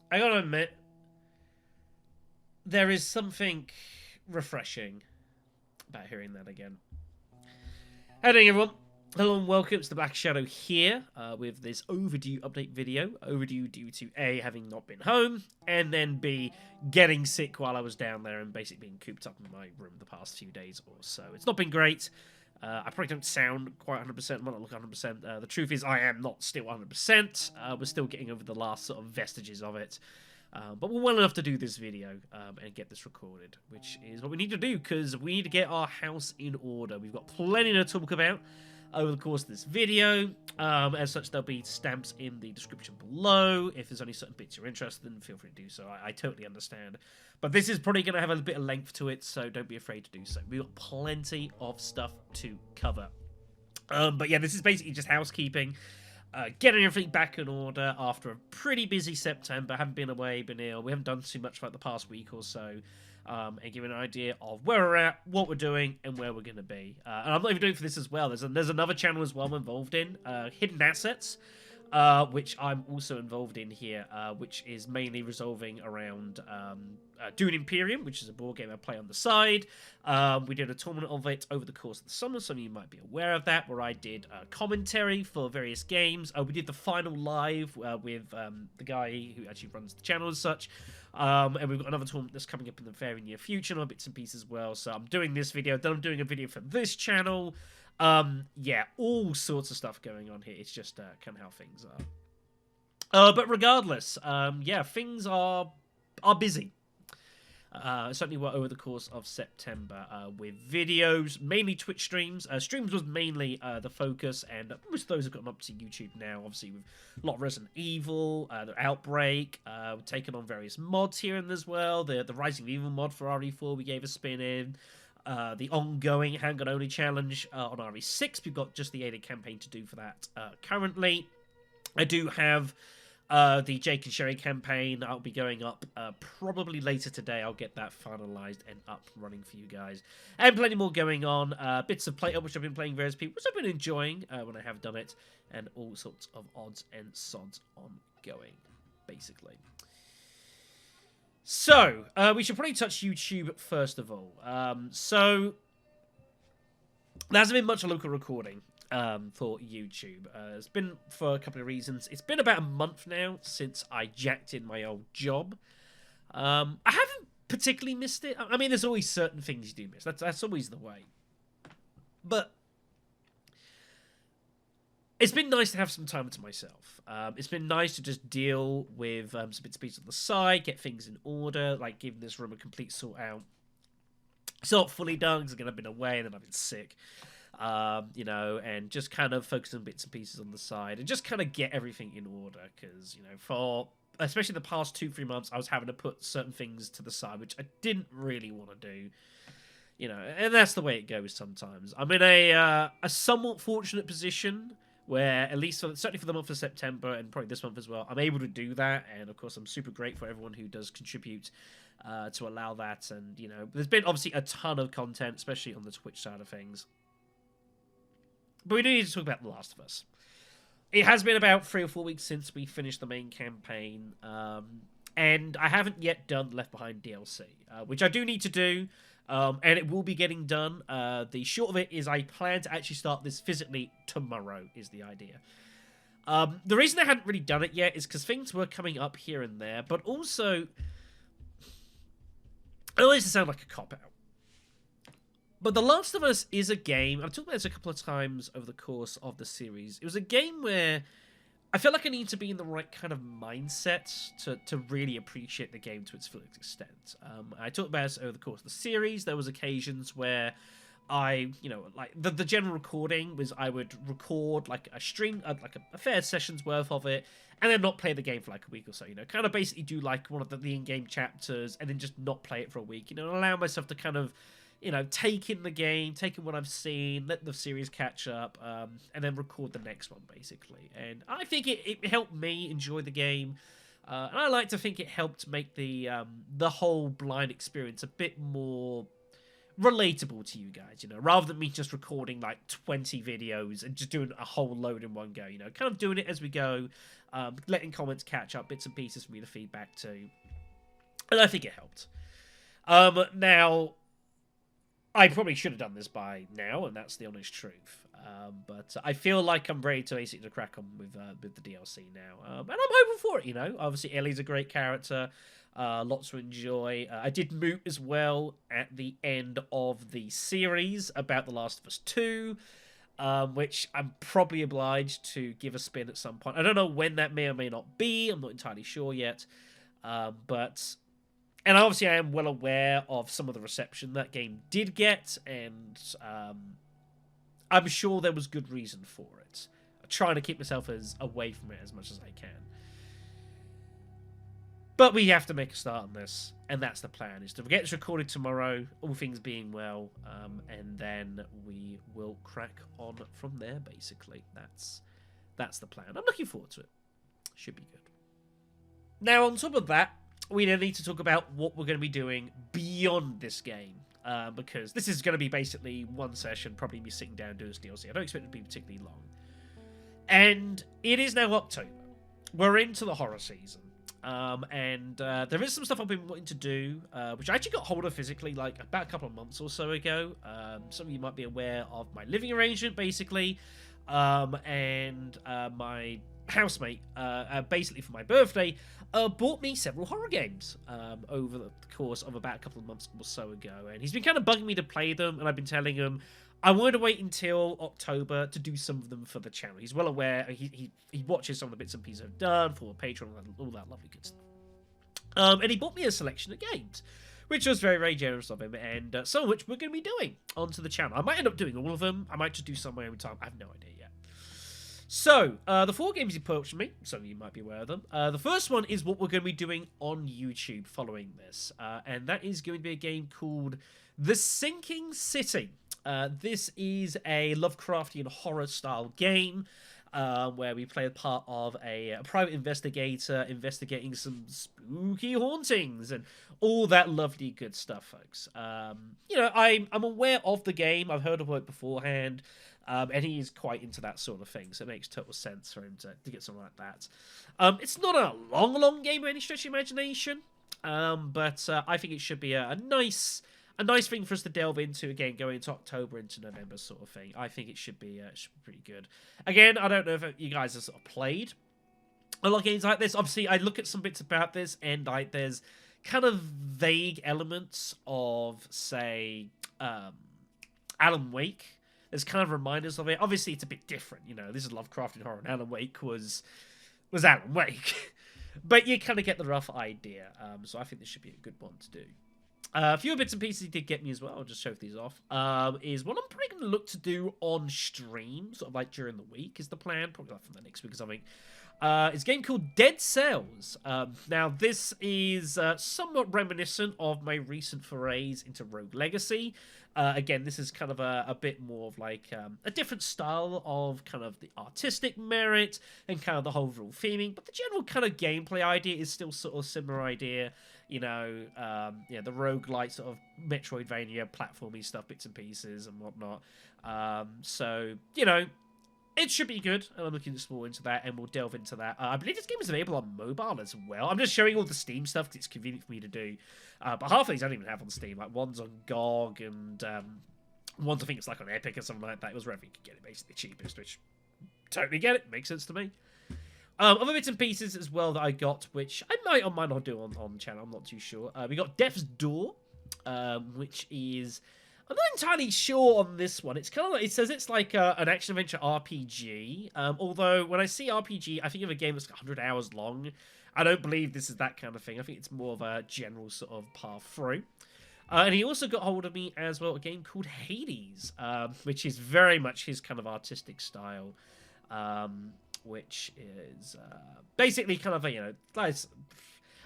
I gotta admit, there is something refreshing about hearing that again. How doing, everyone? Hello and welcome to the Black Shadow here with this overdue update video. Overdue due to A, having not been home, and then B, getting sick while I was down there and basically being cooped up in my room the past few days or so. It's not been great. I probably don't sound quite 100%, might not look 100%. The truth is I am not still 100%. We're still getting over the last sort of vestiges of it. But we're well enough to do this video and get this recorded, which is what we need to do, because we need to get our house in order. We've got plenty to talk about over the course of this video. As such, there'll be stamps in the description below. If there's only certain bits you're interested in, feel free to do so. I totally understand. But this is probably going to have a bit of length to it, so don't be afraid to do so. We've got plenty of stuff to cover. But yeah, this is basically just housekeeping. Getting everything back in order after a pretty busy September. Haven't been away, been ill. We haven't done too much for like the past week or so. And giving an idea of where we're at, what we're doing, and where we're going to be. And I'm not even doing for this as well. There's another channel as well I'm involved in, Hidden Assets, which I'm also involved in here, which is mainly resolving around Dune Imperium, which is a board game I play on the side. We did a tournament of it over the course of the summer. Some of you might be aware of that, where I did commentary for various games. We did the final live with the guy who actually runs the channel as such. And we've got another tournament that's coming up in the very near future, and bits and pieces as well. So I'm doing this video, then I'm doing a video for this channel. Yeah, all sorts of stuff going on here. It's just kind of how things are. But regardless, yeah, things are busy. Certainly were over the course of September with videos, mainly Twitch streams. Streams was mainly the focus, and most of those have gotten up to YouTube now, obviously with a lot of Resident Evil, the Outbreak, we've taken on various mods here and as well. The Rising of Evil mod for RE4 we gave a spin in. The ongoing Handgun Only challenge on RE6, we've got just the aided campaign to do for that currently. I do have the Jake and Sherry campaign. I'll be going up probably later today. I'll get that finalized and up and running for you guys. And plenty more going on. Bits of play which I've been playing various people, which I've been enjoying when I have done it. And all sorts of odds and sods ongoing, basically. So, we should probably touch YouTube first of all. So, there hasn't been much local recording for YouTube. It's been for a couple of reasons. It's been about a month now since I jacked in my old job. I haven't particularly missed it. I mean, there's always certain things you do miss. That's always the way. But it's been nice to have some time to myself. It's been nice to just deal with some bits and pieces on the side, get things in order, like giving this room a complete sort out. It's not fully done because I've been away and then I've been sick. You know, and just kind of focus on bits and pieces on the side and just kind of get everything in order because, you know, for especially the past 2-3 months, I was having to put certain things to the side, which I didn't really want to do. You know, and that's the way it goes sometimes. I'm in a somewhat fortunate position where, at least certainly for the month of September and probably this month as well, I'm able to do that. And, of course, I'm super grateful for everyone who does contribute to allow that. And, you know, there's been obviously a ton of content, especially on the Twitch side of things. But we do need to talk about The Last of Us. It has been about 3 or 4 weeks since we finished the main campaign. And I haven't yet done Left Behind DLC, which I do need to do. And it will be getting done. The short of it is I plan to actually start this physically tomorrow, is the idea. The reason I hadn't really done it yet is because things were coming up here and there, but also, I know this to sound like a cop-out, but The Last of Us is a game, I've talked about this a couple of times over the course of the series. It was a game where I feel like I need to be in the right kind of mindset to really appreciate the game to its full extent. I talked about this over the course of the series. There was occasions where I, you know, like the general recording was I would record like a stream, like a fair session's worth of it, and then not play the game for like a week or so, you know, kind of basically do like one of the in-game chapters and then just not play it for a week, you know, and allow myself to kind of, you know, take in the game, take in what I've seen, let the series catch up, and then record the next one, basically. And I think it helped me enjoy the game, and I like to think it helped make the whole blind experience a bit more relatable to you guys, you know, rather than me just recording like 20 videos and just doing a whole load in one go, you know, kind of doing it as we go, letting comments catch up, bits and pieces for me to feedback to. And I think it helped. Now, I probably should have done this by now, and that's the honest truth. But I feel like I'm ready to basically crack on with the DLC now. And I'm hoping for it, you know. Obviously, Ellie's a great character. Lots to enjoy. I did moot as well at the end of the series about The Last of Us 2, which I'm probably obliged to give a spin at some point. I don't know when that may or may not be. I'm not entirely sure yet. And obviously I am well aware of some of the reception that game did get, and I'm sure there was good reason for it. I'm trying to keep myself away from it as much as I can. But we have to make a start on this, and that's the plan, is to get this recorded tomorrow, all things being well, and then we will crack on from there, basically. That's the plan. I'm looking forward to it. Should be good. Now, on top of that, we then need to talk about what we're going to be doing beyond this game, because this is going to be basically one session, probably me sitting down and doing this DLC. I don't expect it to be particularly long. And it is now October. We're into the horror season. And there is some stuff I've been wanting to do, which I actually got hold of physically like about a couple of months or so ago. Some of you might be aware of my living arrangement, basically, and my housemate, basically for my birthday, bought me several horror games over the course of about a couple of months or so ago, and he's been kind of bugging me to play them, and I've been telling him I wanted to wait until October to do some of them for the channel. He's well aware. He watches some of the bits and pieces I've done for Patreon, all that lovely good stuff. And he bought me a selection of games, which was very, very generous of him, and some of which we're going to be doing onto the channel. I might end up doing all of them. I might just do some every time. I have no idea yet. So, the 4 games he purchased me, some of you might be aware of them. The first one is what we're going to be doing on YouTube following this, and that is going to be a game called The Sinking City. This is a Lovecraftian horror-style game where we play a part of a private investigator investigating some spooky hauntings and all that lovely good stuff, folks. You know, I'm aware of the game. I've heard of it beforehand. And he is quite into that sort of thing, so it makes total sense for him to get something like that. It's not a long game by any stretch of imagination, but I think it should be a nice thing for us to delve into, again, going into October, into November sort of thing. I think it should be pretty good. Again, I don't know if you guys have sort of played a lot of games like this. Obviously, I look at some bits about this, and there's kind of vague elements of, say, Alan Wake. There's kind of reminders of it. Obviously, it's a bit different, you know. This is Lovecraftian horror, and Alan Wake was Alan Wake. But you kind of get the rough idea. So I think this should be a good one to do. A few bits and pieces he did get me as well. I'll just show these off. Is what I'm probably going to look to do on stream, sort of like during the week is the plan. Probably like from the next week or something. It's a game called Dead Cells. Now, this is somewhat reminiscent of my recent forays into Rogue Legacy. Again, this is kind of a bit more of like a different style of kind of the artistic merit and kind of the whole overall theming, but the general kind of gameplay idea is still sort of similar idea. You know, the roguelite sort of Metroidvania platformy stuff, bits and pieces and whatnot. So, you know, it should be good, and I'm looking more into that, and we'll delve into that. I believe this game is available on mobile as well. I'm just showing all the Steam stuff because it's convenient for me to do. But half of these I don't even have on Steam. Like, one's on GOG, and one's I think it's like on Epic or something like that. It was wherever you could get it, basically the cheapest, which totally get it. Makes sense to me. Other bits and pieces as well that I got, which I might or might not do on the channel. I'm not too sure. We got Death's Door, which is... I'm not entirely sure on this one. It's kind of like, it says it's like an action-adventure RPG. Although, when I see RPG, I think of a game that's 100 hours long. I don't believe this is that kind of thing. I think it's more of a general sort of path through. And he also got hold of me as well, a game called Hades, which is very much his kind of artistic style. Which is basically kind of a, you know,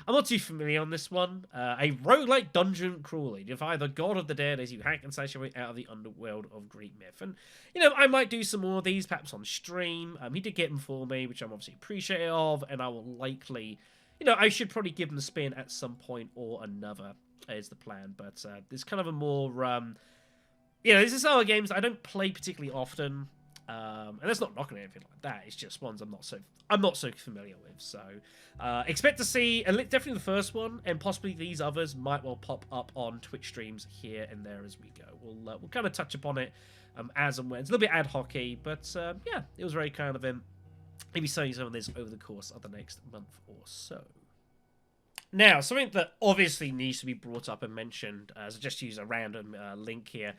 I'm not too familiar on this one. A roguelike dungeon crawler. You defy the god of the dead as you hack and slash your way out of the underworld of Greek myth. And, you know, I might do some more of these, perhaps on stream. He did get them for me, which I'm obviously appreciative of, and I will likely, you know, I should probably give them a spin at some point or another. is the plan. But there's kind of a more, you know, this is our games I don't play particularly often. And that's not knocking anything like that. It's just ones I'm not so familiar with. So expect to see definitely the first one, and possibly these others might well pop up on Twitch streams here and there as we go. We'll kind of touch upon it as and when. It's a little bit ad hoc-y, but yeah, it was very kind of him. Maybe saying some of this over the course of the next month or so. Now, something that obviously needs to be brought up and mentioned, as I just use a random link here,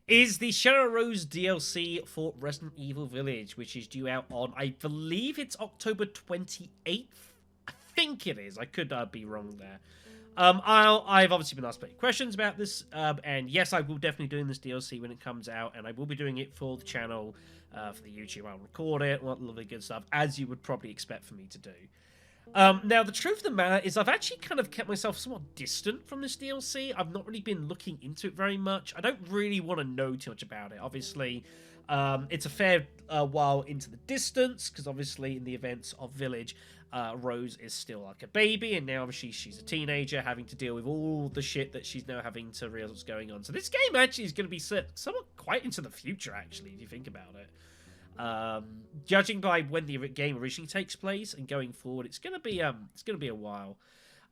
is the Shadow Rose DLC for Resident Evil Village, which is due out on, I believe it's October 28th. I think it is. I could be wrong there. I've obviously been asked plenty of questions about this, and yes, I will definitely be doing this DLC when it comes out, and I will be doing it for the channel, for the YouTube. I'll record it, all that lovely good stuff, as you would probably expect for me to do. Now, the truth of the matter is I've actually kind of kept myself somewhat distant from this DLC. I've not really been looking into it very much. I don't really want to know too much about it. Obviously, it's a fair while into the distance, because obviously in the events of Village, Rose is still like a baby, and now obviously she's a teenager having to deal with all the shit that she's now having to realize what's going on. So this game actually is going to be set somewhat quite into the future, actually, if you think about it. Judging by when the game originally takes place and going forward, it's gonna be a while.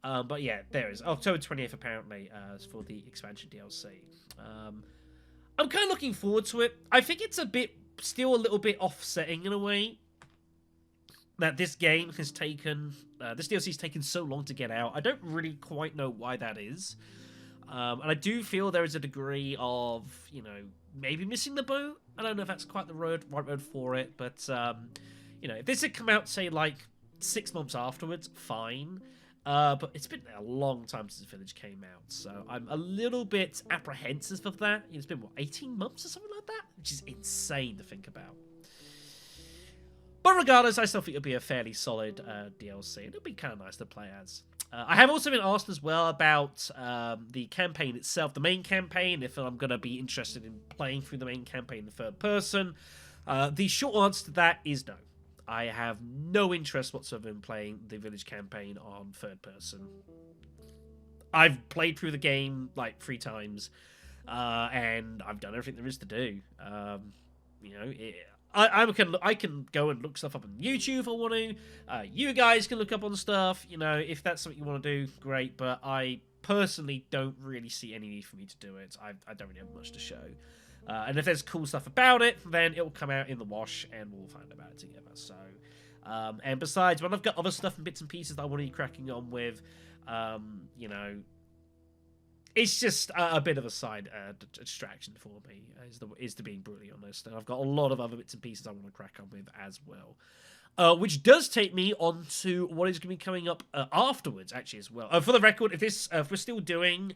But yeah, there is October 20th apparently for the expansion DLC. I'm kind of looking forward to it. I think it's still a little bit offsetting in a way that this game has taken, this DLC has taken so long to get out. I don't really quite know why that is. And I do feel there is a degree of, you know, maybe missing the boat. I don't know if that's quite the right word for it, but, you know, if this had come out, say, like, 6 months afterwards, fine. But it's been a long time since Village came out, so I'm a little bit apprehensive of that. It's been, what, 18 months or something like that? Which is insane to think about. But regardless, I still think it'll be a fairly solid DLC, and it'll be kind of nice to play as. I have also been asked as well about the campaign itself, the main campaign, if I'm going to be interested in playing through the main campaign in the third person. The short answer to that is no. I have no interest whatsoever in playing the Village campaign on third person. I've played through the game like 3 times, and I've done everything there is to do. You know, I can go and look stuff up on YouTube if I want to. You guys can look up on stuff. You know, if that's something you want to do, great. But I personally don't really see any need for me to do it. I don't really have much to show. And if there's cool stuff about it, then it will come out in the wash, and we'll find about it together. So, and besides, when I've got other stuff and bits and pieces that I want to be cracking on with, you know, it's just a bit of a side distraction for me, is to being brutally honest. And I've got a lot of other bits and pieces I want to crack on with as well. Which does take me on to what is going to be coming up afterwards, actually, as well. For the record, if we're still doing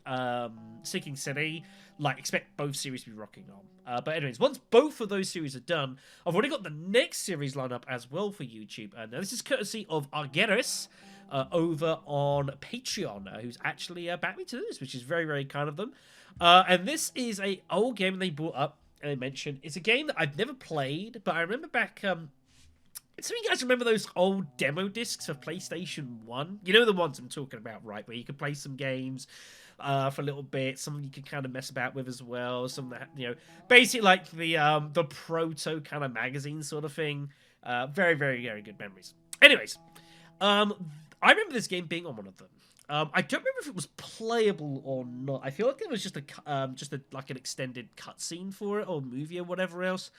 Sinking City, like, expect both series to be rocking on. But anyways, once both of those series are done, I've already got the next series lined up as well for YouTube. Now, this is courtesy of Ageris, over on Patreon, who's actually backed me to this, which is very, very kind of them. And this is a old game they brought up and they mentioned. It's a game that I've never played, but I remember back... some of you guys remember those old demo discs for PlayStation 1? You know the ones I'm talking about, right? Where you could play some games for a little bit. Some you could kind of mess about with as well. Some that, you know, basically like the proto kind of magazine sort of thing. Very, very, very good memories. Anyways, I remember this game being on one of them. I don't remember if it was playable or not. I feel like it was just like an extended cutscene for it, or movie or whatever else.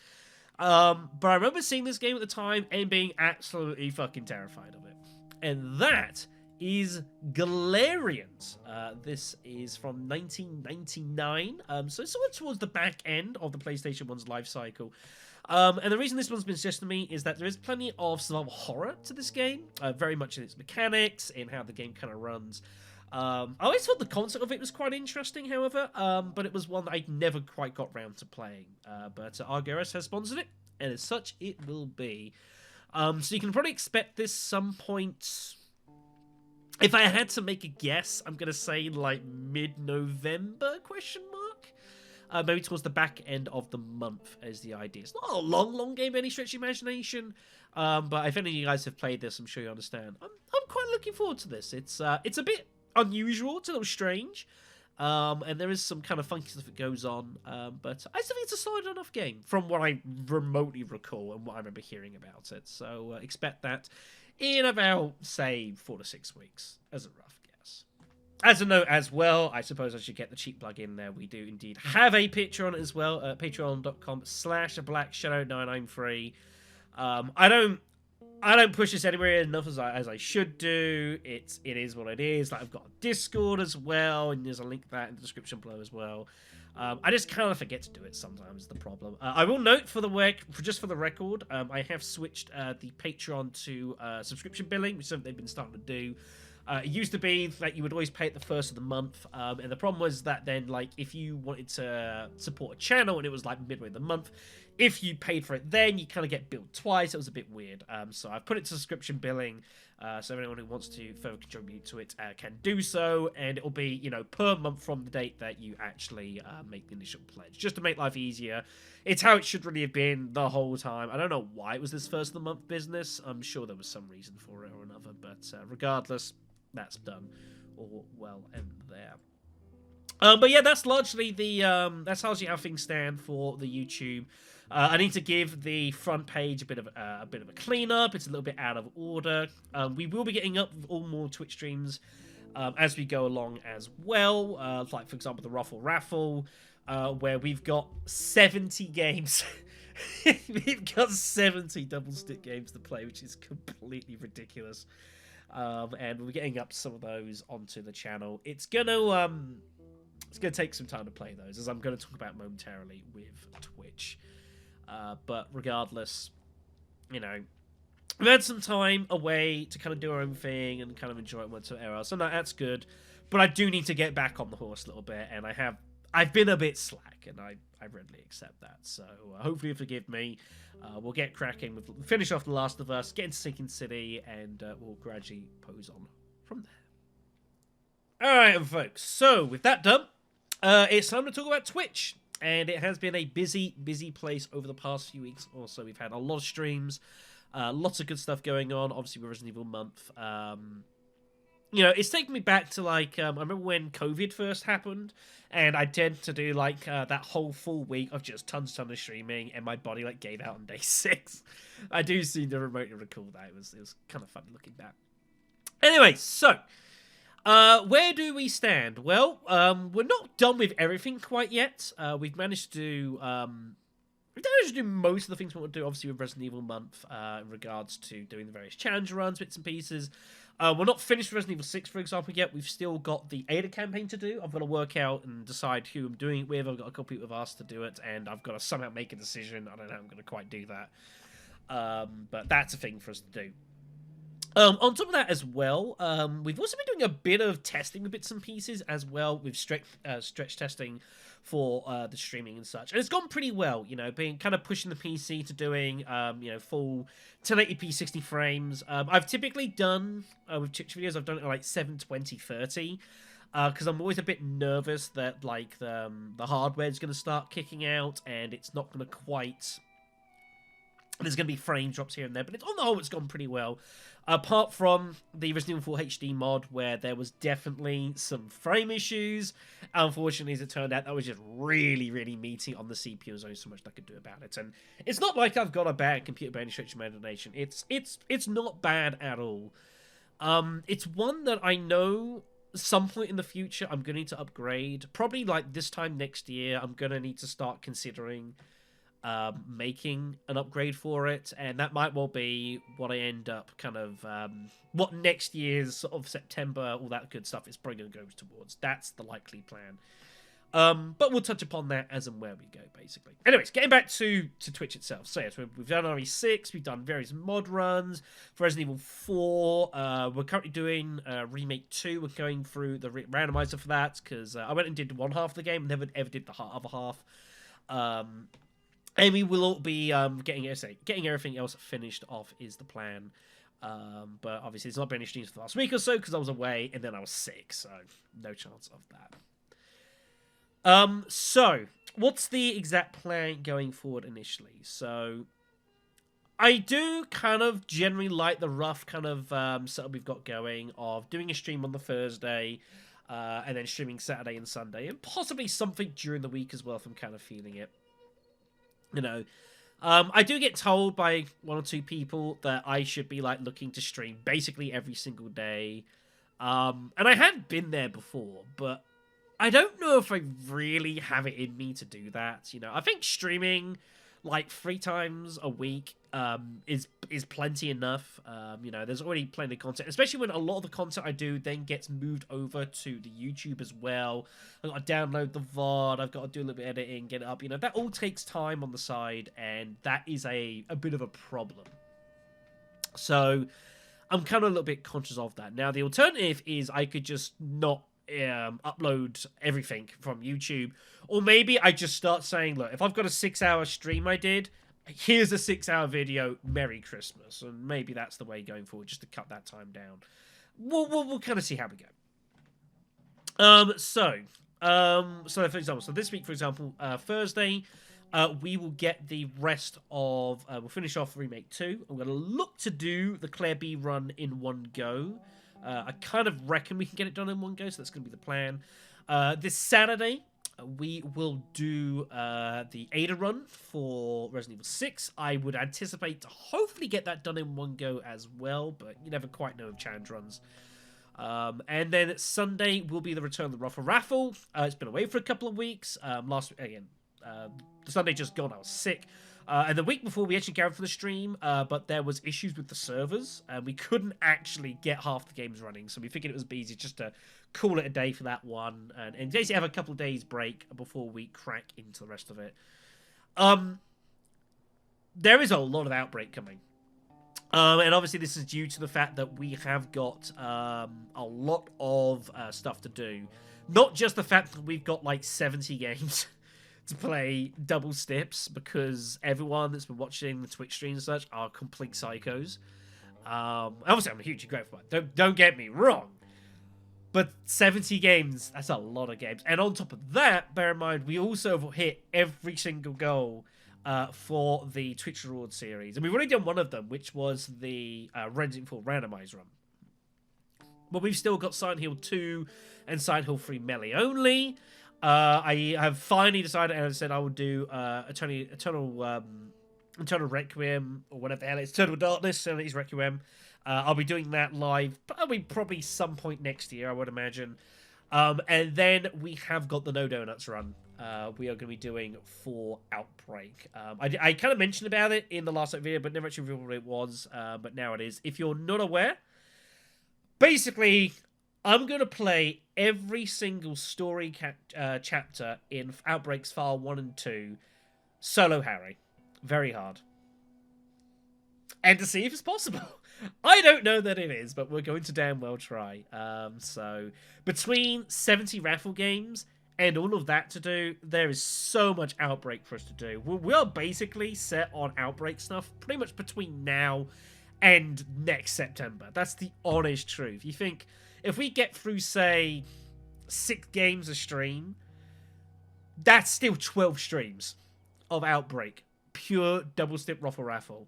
But I remember seeing this game at the time and being absolutely fucking terrified of it. And that is Galerians. This is from 1999. So it's sort of towards the back end of the PlayStation 1's life cycle. And the reason this one's been suggested to me is that there is plenty of survival horror to this game, very much in its mechanics, in how the game kind of runs. I always thought the concept of it was quite interesting, however, but it was one that I never quite got round to playing. But Ageris has sponsored it, and as such, it will be. So you can probably expect this some point. If I had to make a guess, I'm gonna say like mid-November ? Maybe towards the back end of the month is the idea. It's not a long game by any stretch of imagination, but if any of you guys have played this, I'm sure you understand. I'm quite looking forward to this. It's a bit unusual, it's a little strange, And there is some kind of funky stuff that goes on, but I still think it's a solid enough game from what I remotely recall and what I remember hearing about it. So expect that in about, say, 4 to 6 weeks, as a rough guess. As a note as well, I suppose I should get the cheap plug in there. We do indeed have a Patreon as well, patreon.com/blackshadow993. I don't push this anywhere enough as I should do. It is what it is. Like, I've got a Discord as well, and there's a link to that in the description below as well. I just kind of forget to do it sometimes. Is the problem. I will note for the record, I have switched the Patreon to subscription billing, which is something they've been starting to do. It used to be that you would always pay at the first of the month, and the problem was that then, like, if you wanted to support a channel and it was like midway of the month, if you paid for it then, you kind of get billed twice. It was a bit weird. So I've put it to subscription billing, so anyone who wants to further contribute to it can do so, and it'll be, you know, per month from the date that you actually make the initial pledge, just to make life easier. It's how it should really have been the whole time. I don't know why it was this first of the month business. I'm sure there was some reason for it or another, but regardless, that's done all well and there. But yeah, that's largely how things stand for the YouTube. I need to give the front page a bit of a cleanup. It's a little bit out of order. We will be getting up all more Twitch streams as we go along as well. Like, for example, the Raffle, where we've got 70 games. We've got 70 double stick games to play, which is completely ridiculous. And we're getting up some of those onto the channel. It's gonna take some time to play those, as I'm going to talk about momentarily with Twitch. But regardless, you know, we've had some time away to kind of do our own thing and kind of enjoy it whatsoever. So no, that's good. But I do need to get back on the horse a little bit, and I've been a bit slack, and I readily accept that. So hopefully you'll forgive me. We'll get cracking. We'll finish off The Last of Us, get into Sinking City, and we'll gradually pose on from there. Alright, folks. So with that done, it's time to talk about Twitch. And it has been a busy, busy place over the past few weeks or so. We've had a lot of streams, lots of good stuff going on. Obviously, with Resident Evil month. You know, it's taken me back to, like, I remember when COVID first happened, and I tend to do, like, that whole full week of just tons of streaming, and my body, like, gave out on day 6. I do seem to remotely recall that. It was kind of funny looking back. Anyway, so where do we stand? Well, we're not done with everything quite yet. We've managed to do most of the things we want to do, obviously, with Resident Evil month, in regards to doing the various challenge runs, bits and pieces. We're not finished with Resident Evil 6, for example, yet. We've still got the Ada campaign to do. I've got to work out and decide who I'm doing it with. I've got a couple people who've asked to do it, and I've got to somehow make a decision. I don't know how I'm going to quite do that. But that's a thing for us to do. On top of that as well, we've also been doing a bit of testing with bits and pieces as well, with stretch testing for the streaming and such. And it's gone pretty well, you know, being kind of pushing the PC to doing, you know, full 1080p 60 frames. I've typically done, with Twitch videos, I've done it at like 720/30. Because I'm always a bit nervous that, like, the hardware is going to start kicking out and it's not going to quite... There's going to be frame drops here and there, but on the whole, it's gone pretty well. Apart from the Resident Evil 4 HD mod, where there was definitely some frame issues. Unfortunately, as it turned out, that was just really, really meaty on the CPU. There's only so much I could do about it. And it's not like I've got a bad computer by any stretch of imagination. It's not bad at all. It's one that I know some point in the future I'm going to need to upgrade. Probably like this time next year, I'm going to need to start considering making an upgrade for it, and that might well be what I end up kind of what next year's sort of September, all that good stuff is probably going to go towards. That's the likely plan. But we'll touch upon that as and where we go, basically. Anyways, getting back to Twitch itself. So yes, we've done RE6, we've done various mod runs for Resident Evil 4. We're currently doing Remake 2. We're going through the randomizer for that, because I went and did one half of the game, never ever did the other half. And we will all be getting everything else finished off is the plan. But obviously, there's not been any streams for the last week or so because I was away and then I was sick, so no chance of that. So what's the exact plan going forward initially? So I do kind of generally like the rough kind of setup we've got going of doing a stream on the Thursday. and then streaming Saturday and Sunday, and possibly something during the week as well if I'm kind of feeling it. You know, I do get told by one or two people that I should be like looking to stream basically every single day. And I had been there before, but I don't know if I really have it in me to do that. You know, I think streaming like 3 times a week is plenty enough. You know, there's already plenty of content, especially when a lot of the content I do then gets moved over to the YouTube as well. I've got to download the VOD, I've got to do a little bit of editing, get it up. You know, that all takes time on the side, and that is a bit of a problem. So I'm kind of a little bit conscious of that. Now, the alternative is I could just not upload everything from YouTube, or maybe I just start saying, look, if I've got a 6-hour stream I did, here's a 6-hour video, Merry Christmas. And maybe that's the way going forward, just to cut that time down. We'll kind of see how we go. So for example, so this week, for example, Thursday, we will get the rest of, we'll finish off Remake 2. I'm going to look to do the Claire B run in one go. I kind of reckon we can get it done in one go, so that's going to be the plan. This Saturday, we will do the Ada run for Resident Evil 6. I would anticipate to hopefully get that done in one go as well, but you never quite know with challenge runs. And then Sunday will be the return of the Raffle. It's been away for a couple of weeks. Last week, again, the Sunday just gone, I was sick. And the week before, we actually carried for the stream, but there was issues with the servers, and we couldn't actually get half the games running, so we figured it was easier just to call it a day for that one, and basically have a couple of days break before we crack into the rest of it. There is a lot of Outbreak coming. And obviously this is due to the fact that we have got a lot of stuff to do. Not just the fact that we've got like 70 games to play double steps, because everyone that's been watching the Twitch stream and such are complete psychos. Obviously, I'm hugely grateful. Don't get me wrong, but 70 games, that's a lot of games. And on top of that, bear in mind, we also have hit every single goal for the Twitch Reward series. And we've already done one of them, which was the Resident Evil Randomize run. But we've still got Silent Hill 2 and Silent Hill 3 Melee only. I have finally decided, and I said I would do Eternal Requiem, or whatever the hell it's, Eternal Darkness, and it's Requiem. I'll be doing that live, probably some point next year, I would imagine. And then we have got the No Donuts run. We are going to be doing for Outbreak. I kind of mentioned about it in the last video, but never actually revealed what it was. But now it is. If you're not aware, basically, I'm going to play every single story chapter in Outbreaks File 1 and 2, solo Harry. Very hard. And to see if it's possible. I don't know that it is, but we're going to damn well try. So, between 70 Raffle games and all of that to do, there is so much Outbreak for us to do. We are basically set on Outbreak stuff pretty much between now and next September. That's the honest truth. You think, if we get through, say, 6 games a stream, that's still 12 streams of Outbreak. Pure double-step Raffle.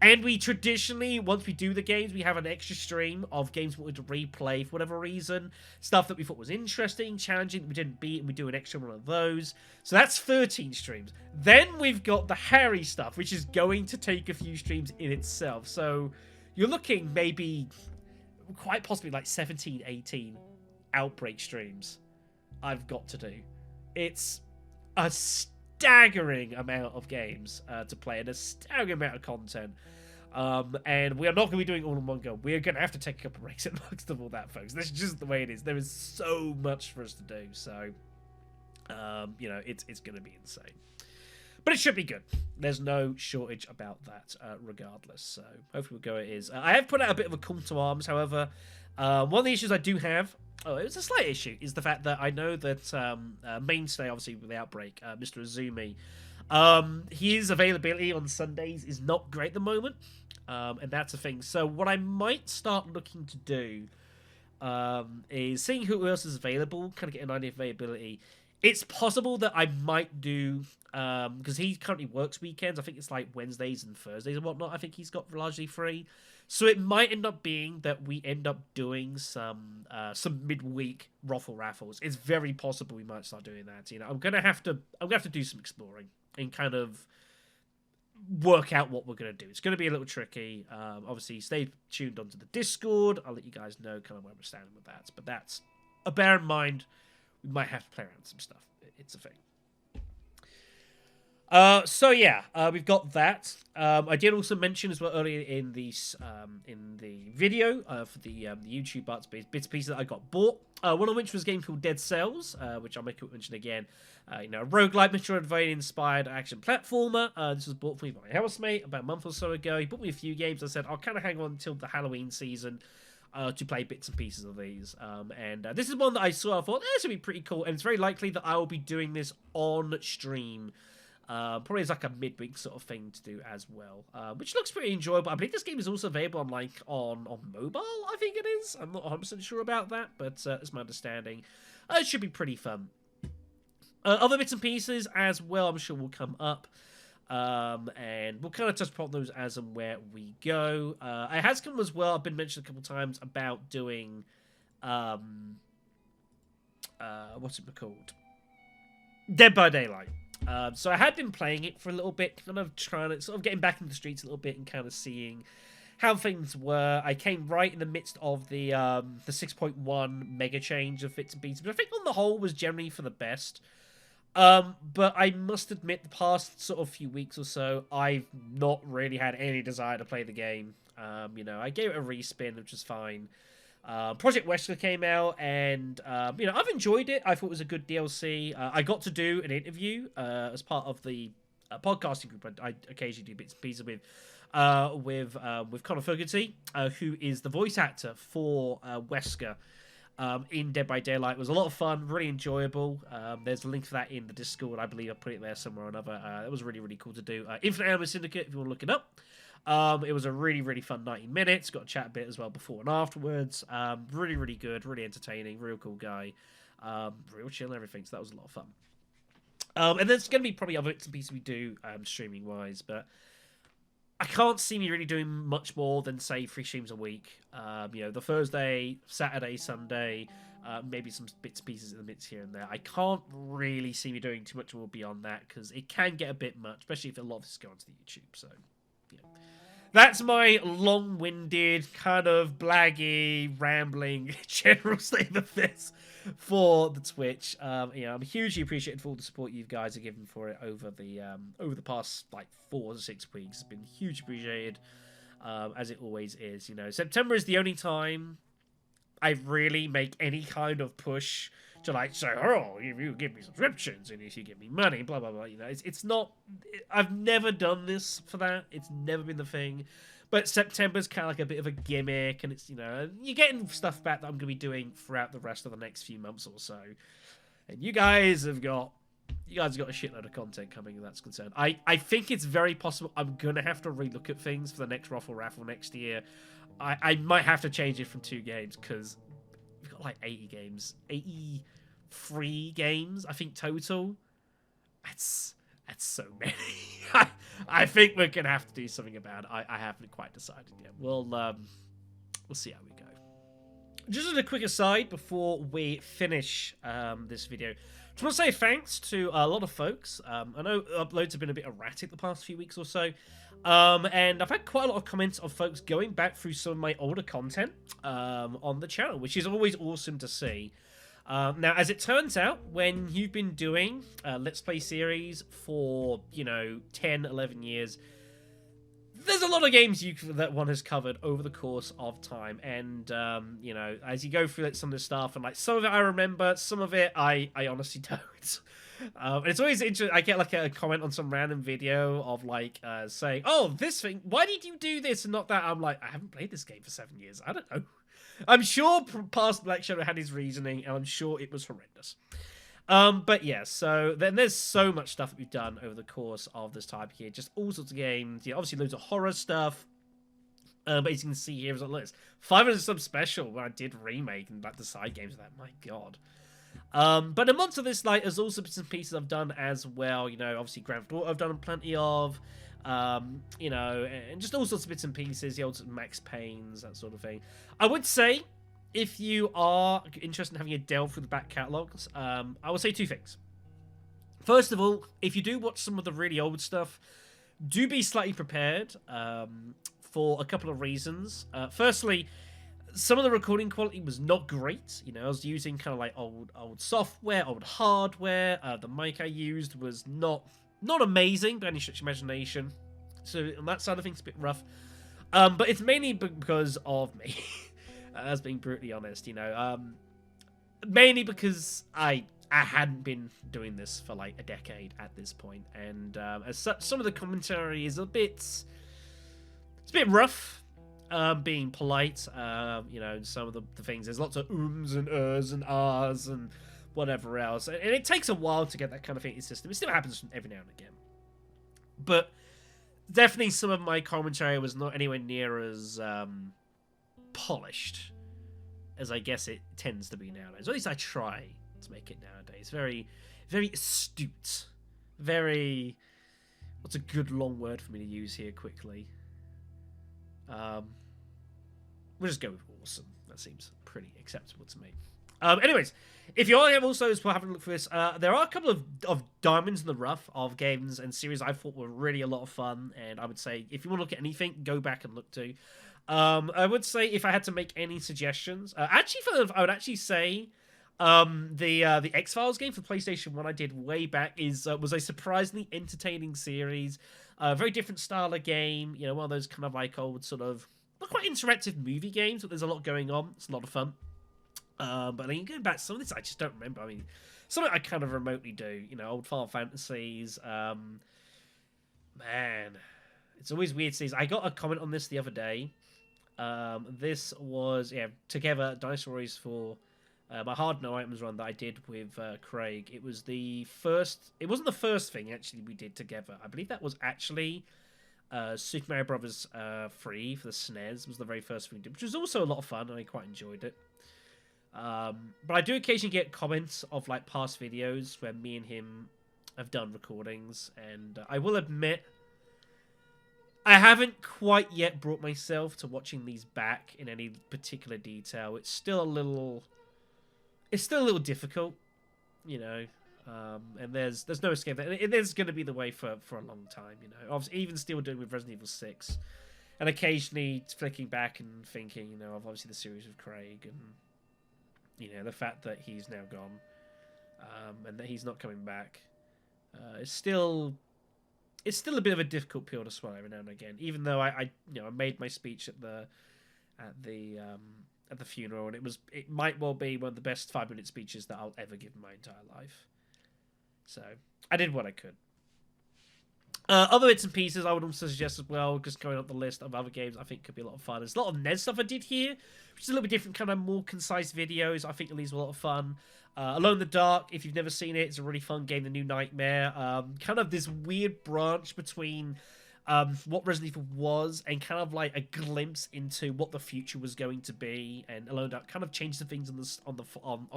And we traditionally, once we do the games, we have an extra stream of games we wanted to replay for whatever reason. Stuff that we thought was interesting, challenging, that we didn't beat, and we do an extra one of those. So that's 13 streams. Then we've got the Harry stuff, which is going to take a few streams in itself. So you're looking maybe, quite possibly like 17, 18 Outbreak streams I've got to do. It's a staggering amount of games to play, and a staggering amount of content. And we are not going to be doing it all in one go. We're going to have to take a couple of breaks amongst all that, folks. That's just the way it is. There is so much for us to do. So, you know, it's going to be insane. But it should be good. There's no shortage about that, regardless. So, hopefully we'll go it is. I have put out a bit of a call to arms, however. One of the issues I do have, it was a slight issue, is the fact that I know that Mainstay, obviously, with the Outbreak, Mr. Azumi, his availability on Sundays is not great at the moment, and that's a thing. So what I might start looking to do is seeing who else is available, kind of get an idea of availability, It's possible that I might do, because he currently works weekends. I think it's like Wednesdays and Thursdays and whatnot. I think he's got largely free. So it might end up being that we end up doing some midweek ROFL raffles. It's very possible we might start doing that. You know, I'm gonna have to do some exploring and kind of work out what we're gonna do. It's gonna be a little tricky. Obviously, stay tuned onto the Discord. I'll let you guys know kind of where we're standing with that. But that's bear in mind. We might have to play around with some stuff. It's a thing. So yeah, we've got that. I did also mention as well earlier in the video for the YouTube bits and pieces that I got bought. One of which was a game called Dead Cells, which I'll make a mention again. You know, a roguelike Metroidvania inspired action platformer. This was bought for me by my housemate about a month or so ago. He bought me a few games. I said I'll kind of hang on until the Halloween season. To play bits and pieces of these. And this is one that I saw. I thought, this would be pretty cool. And it's very likely that I will be doing this on stream. Probably as like a midweek sort of thing to do as well. Which looks pretty enjoyable. I believe this game is also available on mobile, I think it is. I'm not 100% sure about that, but that's my understanding. It should be pretty fun. Other bits and pieces as well, I'm sure will come up. And we'll kind of touch upon those as and where we go. It has come as well. I've been mentioned a couple times about doing, what's it called? Dead by Daylight. So I had been playing it for a little bit, kind of trying to sort of getting back in the streets a little bit and kind of seeing how things were. I came right in the midst of the 6.1 mega change of bits and pieces, but I think on the whole was generally for the best. But I must admit, the past sort of few weeks or so, I've not really had any desire to play the game. You know, I gave it a respin, which is fine. Project Wesker came out, and, you know, I've enjoyed it. I thought it was a good DLC. I got to do an interview, as part of the podcasting group I occasionally do bits and pieces with Connor Fogarty, who is the voice actor for Wesker. In Dead by Daylight. It was a lot of fun, really enjoyable. There's a link for that in the Discord. I believe I put it there somewhere or another. It was really, really cool to do. Infinite Animal Syndicate, if you want to look it up. It was a really, really fun 90 minutes. Got to chat a bit as well before and afterwards. Really, really good, really entertaining, real cool guy. Real chill and everything, so that was a lot of fun. And there's going to be probably other bits and pieces we do streaming-wise, but I can't see me really doing much more than, say, 3 streams a week. You know, the Thursday, Saturday, Sunday, maybe some bits and pieces in the mix here and there. I can't really see me doing too much more beyond that, because it can get a bit much, especially if a lot of this is going to the YouTube, so, yeah. That's my long-winded, kind of blaggy, rambling general statement of this for the Twitch. You know, I'm hugely appreciative for all the support you guys are giving for it over the past like 4 to 6 weeks. It's been hugely appreciated, as it always is. You know, September is the only time I really make any kind of push to like say, oh, you give me subscriptions and if you give me money, blah blah blah. You know, it's not. I've never done this for that. It's never been the thing. But September's kind of like a bit of a gimmick, and it's, you know, you're getting stuff back that I'm going to be doing throughout the rest of the next few months or so. And you guys have got a shitload of content coming, and that's concerned. I think it's very possible I'm going to have to relook at things for the next Raffle next year. I might have to change it from 2 games, because we've got like 80 games. 83 games, I think, total. That's so many. I think we're gonna have to do something about it. I haven't quite decided yet. We'll see how we go. Just as a quick aside before we finish this video, just want to say thanks to a lot of folks. I know uploads have been a bit erratic the past few weeks or so, and I've had quite a lot of comments of folks going back through some of my older content on the channel, which is always awesome to see. Now, as it turns out, when you've been doing Let's Play series for, you know, 10, 11 years, there's a lot of games that one has covered over the course of time. And, you know, as you go through some of the stuff, and like some of it I remember, some of it I honestly don't. And it's always interesting. I get like a comment on some random video of like saying, oh, this thing, why did you do this and not that? I'm like, I haven't played this game for 7 years. I don't know. I'm sure past Black Shadow had his reasoning, and I'm sure it was horrendous. But yeah, so then there's so much stuff that we've done over the course of this time here. Just all sorts of games. Yeah, obviously loads of horror stuff. But as you can see here, there's a list. 500 sub special where I did remake and like the side games of that. My God. But amongst this, like, there's also bits and pieces I've done as well. You know, obviously Grand Theft Auto I've done plenty of. You know, and just all sorts of bits and pieces, the old Max Paynes, that sort of thing. I would say, if you are interested in having a delve through the back catalogs, I will say two things. First of all, if you do watch some of the really old stuff, do be slightly prepared for a couple of reasons. Firstly, some of the recording quality was not great. You know, I was using kind of like old software, old hardware. The mic I used was not amazing by any stretch of imagination. So on that side of things, a bit rough. But it's mainly because of me. As being brutally honest, you know. Mainly because I hadn't been doing this for like a decade at this point, and as such, some of the commentary is a bit rough. Being polite, you know, some of the things, there's lots of ums and ers and ahs and whatever else, and it takes a while to get that kind of thing in the system. It still happens every now and again, but definitely some of my commentary was not anywhere near as polished as I guess it tends to be nowadays. Or at least I try to make it nowadays. Very, very astute. Very... What's a good long word for me to use here quickly? We'll just go with awesome. That seems pretty acceptable to me. Anyways, if you are also as well having a look for this, there are a couple of diamonds in the rough of games and series I thought were really a lot of fun, and I would say if you want to look at anything, go back and look to. I would say if I had to make any suggestions, I would actually say the X-Files game for PlayStation 1 I did way back was a surprisingly entertaining series. Very different style of game, you know, one of those kind of like old sort of not quite interactive movie games, but there's a lot going on. It's a lot of fun. But then going back to some of this, I just don't remember. I mean, something I kind of remotely do, you know, old Final Fantasies. Man, it's always weird to see. I got a comment on this the other day. This was, Together, Dinosaurs for my Hard No Items run that I did with Craig. It was the first, it wasn't the first thing actually we did together. I believe that was actually Super Mario Brothers 3 for the SNES was the very first thing we did, which was also a lot of fun, and I quite enjoyed it. But I do occasionally get comments of like past videos where me and him have done recordings, and I will admit I haven't quite yet brought myself to watching these back in any particular detail. It's still a little difficult, you know. And there's no escape. It is going to be the way for a long time, you know. Obviously, even still doing with Resident Evil 6, and occasionally flicking back and thinking, you know, of obviously the series with Craig, and you know the fact that he's now gone, and that he's not coming back. It's still a bit of a difficult pill to swallow every now and again. Even though I made my speech at the funeral, and it might well be one of the best 5-minute speeches that I'll ever give in my entire life. So I did what I could. Other bits and pieces I would also suggest as well, just going up the list of other games I think could be a lot of fun. There's a lot of NES stuff I did here, which is a little bit different, kind of more concise videos. I think these were a lot of fun. Alone in the Dark, if you've never seen it, it's a really fun game, The New Nightmare. Kind of this weird branch between what Resident Evil was and kind of like a glimpse into what the future was going to be. And Alone in the Dark kind of changed the things on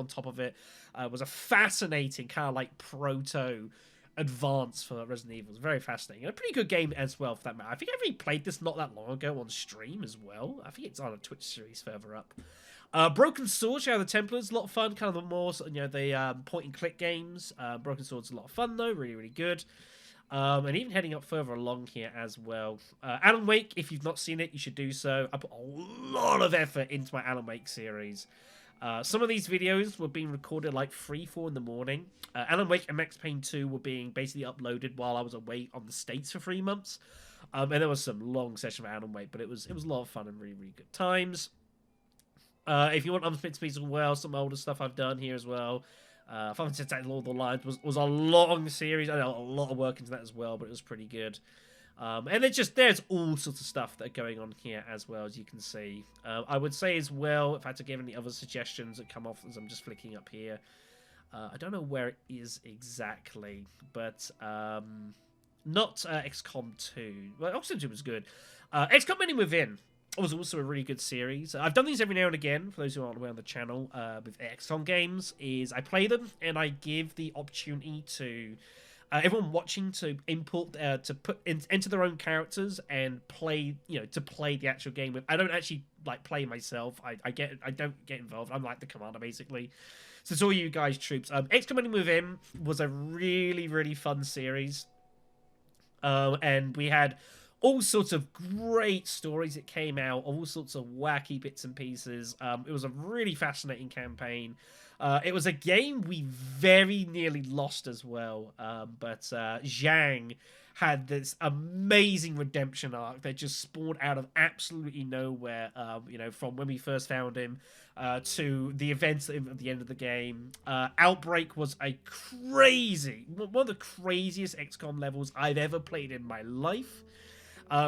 top of it. It was a fascinating kind of like proto advance for Resident Evil. It's very fascinating. And a pretty good game as well, for that matter. I think I actually played this not that long ago on stream as well. I think it's on a Twitch series further up. Broken Sword, Shadow of the Templars, a lot of fun. Kind of the more, you know, the point-and-click games. Broken Sword's a lot of fun, though. Really, really good. And even heading up further along here as well. Alan Wake, if you've not seen it, you should do so. I put a lot of effort into my Alan Wake series. Some of these videos were being recorded like 3-4 in the morning. Alan Wake and Max Payne 2 were being basically uploaded while I was away on the States for 3 months. And there was some long session of Alan Wake, but it was a lot of fun and really, really good times. If you want other bits and pieces as well, some older stuff I've done here as well. Final Fantasy Lord of the Lines was a long series. I know a lot of work into that as well, but it was pretty good. And there's all sorts of stuff that are going on here as well, as you can see. I would say as well, if I had to give any other suggestions that come off as I'm just flicking up here, I don't know where it is exactly, but not XCOM 2. Well, XCOM 2 was good. XCOM Men Within. was also a really good series. I've done these every now and again, for those who aren't aware on the channel, with XCOM games, is I play them, and I give the opportunity to everyone watching to import, to put enter their own characters and play, to play the actual game with. I don't actually, like, play myself. I don't get involved. I'm like the commander, basically. So it's all you guys troops. XCOM with him was a really, really fun series. And we had all sorts of great stories that came out, all sorts of wacky bits and pieces. It was a really fascinating campaign. It was a game we very nearly lost as well, but Zhang had this amazing redemption arc that just spawned out of absolutely nowhere, from when we first found him to the events at the end of the game. Outbreak was one of the craziest XCOM levels I've ever played in my life.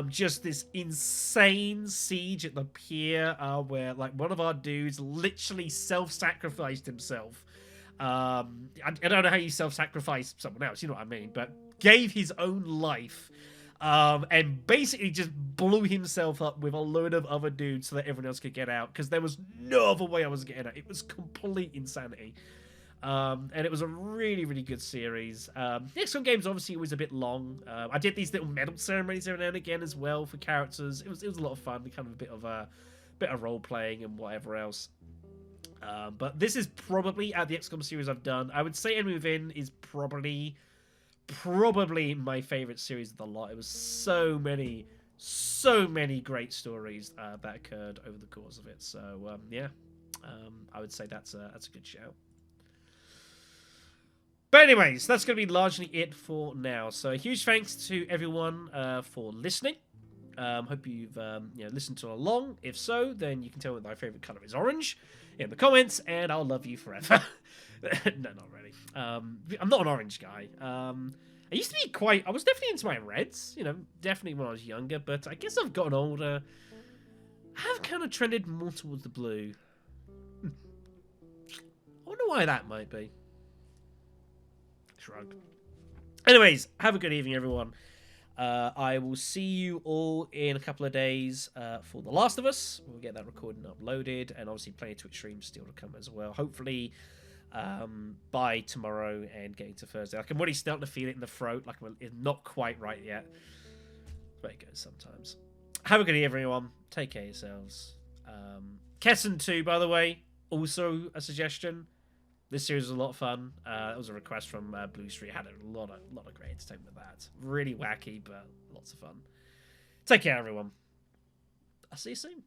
Just this insane siege at the pier, where, like, one of our dudes literally self-sacrificed himself. I don't know how you self-sacrifice someone else, you know what I mean, but gave his own life, and basically just blew himself up with a load of other dudes so that everyone else could get out, because there was no other way I was getting out. It was complete insanity. And it was a really, really good series. The XCOM game's obviously always a bit long. I did these little medal ceremonies every now and again as well for characters. It was a lot of fun, kind of a bit of role playing and whatever else. But this is probably, out of the XCOM series I've done, I would say Enemy Within is probably my favorite series of the lot. It was so many great stories that occurred over the course of it. So yeah, I would say that's a good shout. But anyways, that's going to be largely it for now. So a huge thanks to everyone for listening. Hope you've listened to along. If so, then you can tell me my favorite color is orange in the comments, and I'll love you forever. No, not really. I'm not an orange guy. I used to be I was definitely into my reds, definitely when I was younger, but I guess I've gotten older. I have kind of trended more towards the blue. I wonder why that might be. Shrug. Anyways, have a good evening, everyone. I will see you all in a couple of days for The Last of Us. We'll get that recorded and uploaded, and obviously plenty of Twitch streams still to come as well. Hopefully by tomorrow and getting to Thursday. Like, I'm already starting to feel it in the throat. Like, it's not quite right yet. But it goes sometimes. Have a good evening, everyone. Take care of yourselves. Kesson 2, by the way, also a suggestion. This series was a lot of fun. That was a request from Blue Street. Had a lot of great entertainment with that. Really wacky, but lots of fun. Take care, everyone. I'll see you soon.